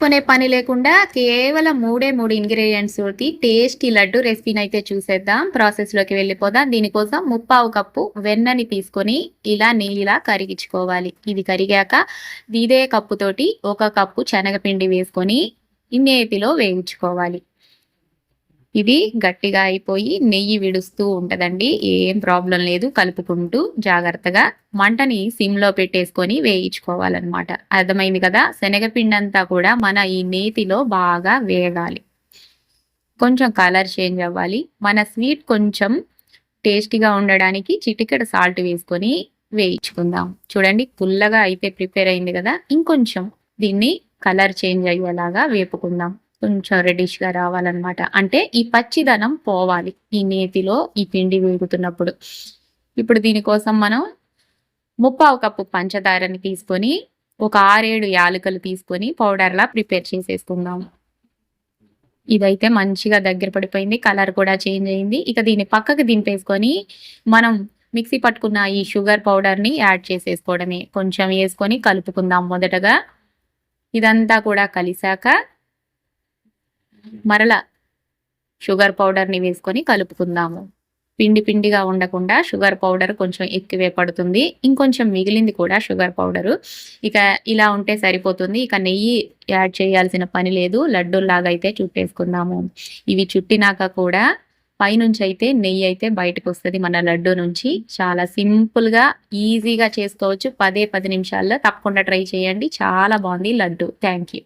కొనే పని లేకుండా కేవలం 3 ఇంగ్రీడియెంట్స్ తోటి టేస్టీ లడ్డు రెసిపీని అయితే చూసేద్దాం. ప్రాసెస్‌లోకి వెళ్ళిపోదాం. దీనికోసం ముప్పావు కప్పు వెన్నని తీసుకొని ఇలా నెయ్యిలా కరిగించుకోవాలి. ఇది కరిగాక ఇదే కప్పుతోటి 1 కప్పు శనగపిండి వేసుకొని ఈ నేతిలో వేయించుకోవాలి. ఇది గట్టిగా అయిపోయి నెయ్యి విడుస్తూ ఉంటదండి. ఏం ప్రాబ్లం లేదు. కలుపుకుంటూ జాగ్రత్తగా మంటని సిమ్‌లో పెట్టేసుకొని వేయించుకోవాలన్నమాట. అర్థమైంది కదా! శనగపిండంతా కూడా మన ఈ నేతిలో బాగా వేగాలి. కొంచెం కలర్ చేంజ్ అవ్వాలి. మన స్వీట్ కొంచెం టేస్టీగా ఉండడానికి చిటికెడు సాల్ట్ వేసుకొని వేయించుకుందాం. చూడండి పుల్లగా అయితే ప్రిపేర్ అయింది కదా! ఇంకొంచెం దీన్ని కలర్ చేంజ్ అయ్యేలాగా వేపుకుందాం. కొంచెం రెడ్డిష్‌గా రావాలన్నమాట. అంటే ఈ పచ్చిదనం పోవాలి ఈ నేతిలో ఈ పిండి వేగుతున్నప్పుడు. ఇప్పుడు దీనికోసం మనం ముప్పావు కప్పు పంచదారని తీసుకొని ఒక 6, 7 యాలకులు తీసుకొని పౌడర్‌లా ప్రిపేర్ చేసేసుకుందాం. ఇదైతే మంచిగా దగ్గర పడిపోయింది. కలర్ కూడా చేంజ్ అయింది. ఇక దీన్ని పక్కకు దింపేసుకొని మనం మిక్సీ పట్టుకున్న ఈ షుగర్ పౌడర్‌ని యాడ్ చేసేసుకోవడమే. కొంచెం వేసుకొని కలుపుకుందాం మొదటగా. ఇదంతా కూడా కలిసాక మరలా షుగర్ పౌడర్‌ని వేసుకొని కలుపుకుందాము. పిండి పిండిగా ఉండకుండా షుగర్ పౌడర్ కొంచెం ఎక్కువే పడుతుంది. ఇంకొంచెం మిగిలింది కూడా షుగర్ పౌడరు. ఇక ఇలా ఉంటే సరిపోతుంది. ఇక నెయ్యి యాడ్ చేయాల్సిన పని లేదు. లడ్డూల్లాగా అయితే చుట్టేసుకుందాము. ఇవి చుట్టినాక కూడా పైనుంచి అయితే నెయ్యి అయితే బయటకొస్తది మన లడ్డూ నుంచి. చాలా సింపుల్‌గా, ఈజీగా చేసుకోవచ్చు. 10 నిమిషాల్లో తప్పకుండా ట్రై చేయండి. చాలా బాగుంది లడ్డు. Thank you.